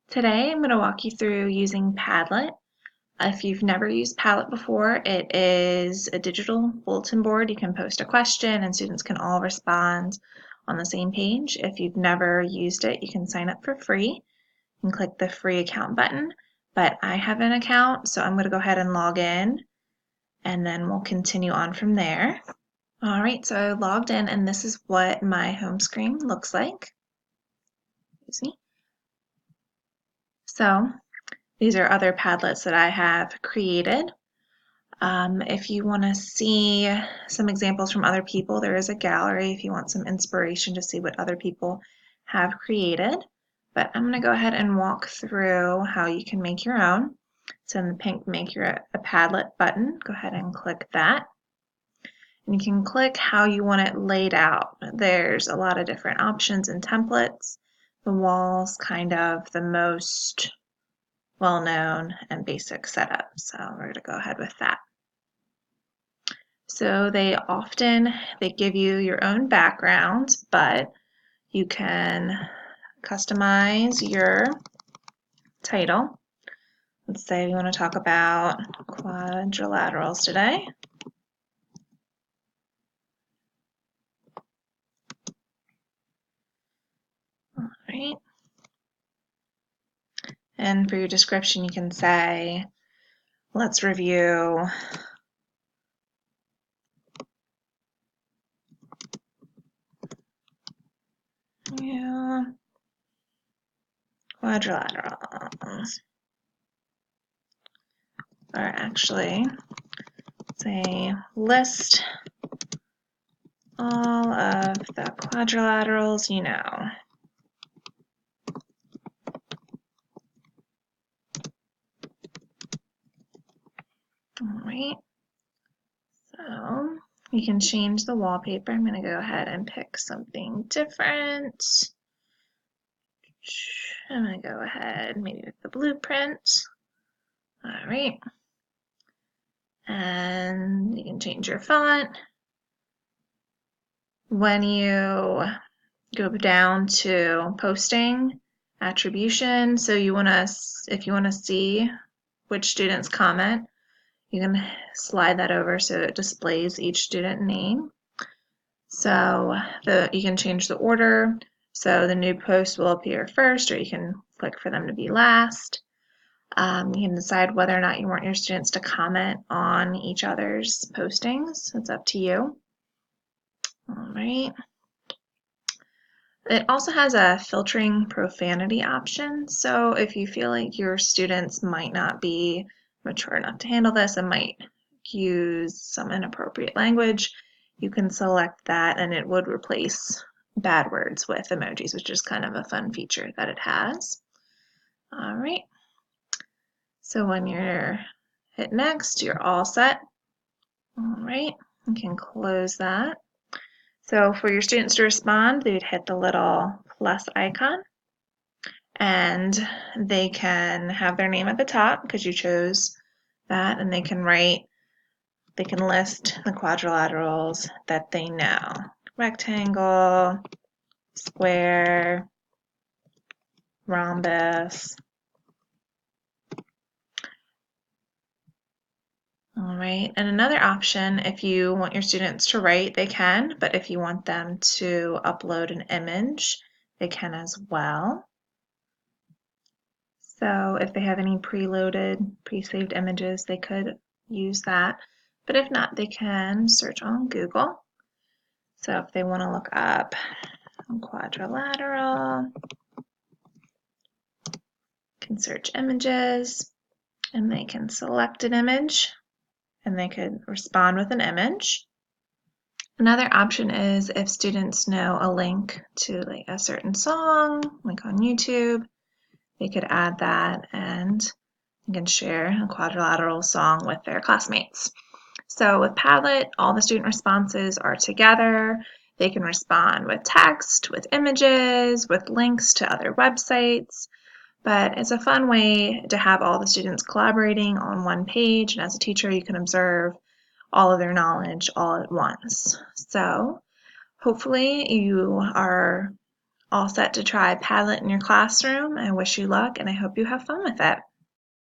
Today I'm going to walk you through using Padlet. If you've never used Padlet before, it is a digital bulletin board. You can post a question and students can all respond on the same page. If you've never used it, you can sign up for free and click the free account button. But I have an account, so I'm going to go ahead and log in and then we'll continue on from there. All right, so I logged in and this is what my home screen looks like. Excuse me. So these are other Padlets that I have created. If you want to see some examples from other people, there is a gallery if you want some inspiration to see what other people have created. But I'm going to go ahead and walk through how you can make your own. So in the pink Make Your a Padlet button, go ahead and click that. And you can click how you want it laid out. There's a lot of different options and templates. The wall's kind of the most well-known and basic setup, so we're going to go ahead with that. So they give you your own background, but you can customize your title. Let's say we want to talk about quadrilaterals today. All right. And for your description, you can say, let's review quadrilaterals. Or actually, say list all of the quadrilaterals you know. All right, so you can change the wallpaper. I'm going to go ahead and pick something different. I'm going to go ahead maybe with the blueprint. All right, and you can change your font. When you go down to posting attribution, so if you want to see which students comment, you can slide that over so it displays each student name. So you can change the order, so the new post will appear first, or you can click for them to be last. You can decide whether or not you want your students to comment on each other's postings. It's up to you. All right. It also has a filtering profanity option, so if you feel like your students might not be mature enough to handle this and might use some inappropriate language, you can select that and it would replace bad words with emojis, which is kind of a fun feature that it has. All right, so when you're hit next, you're all set. All right, you can close that. So for your students to respond, they would hit the little plus icon and they can have their name at the top because you chose that, and they can list the quadrilaterals that they know. Rectangle, square, rhombus. All right, and another option, if you want your students to write, they can, but if you want them to upload an image, they can as well. So if they have any preloaded, pre-saved images, they could use that. But if not, they can search on Google. So if they want to look up quadrilateral, can search images, and they can select an image, and they could respond with an image. Another option is if students know a link to like a certain song, like on YouTube, they could add that and you can share a quadrilateral song with their classmates. So with Padlet, all the student responses are together. They can respond with text, with images, with links to other websites. But it's a fun way to have all the students collaborating on one page, and as a teacher you can observe all of their knowledge all at once. So hopefully you are all set to try Padlet in your classroom. I wish you luck and I hope you have fun with it.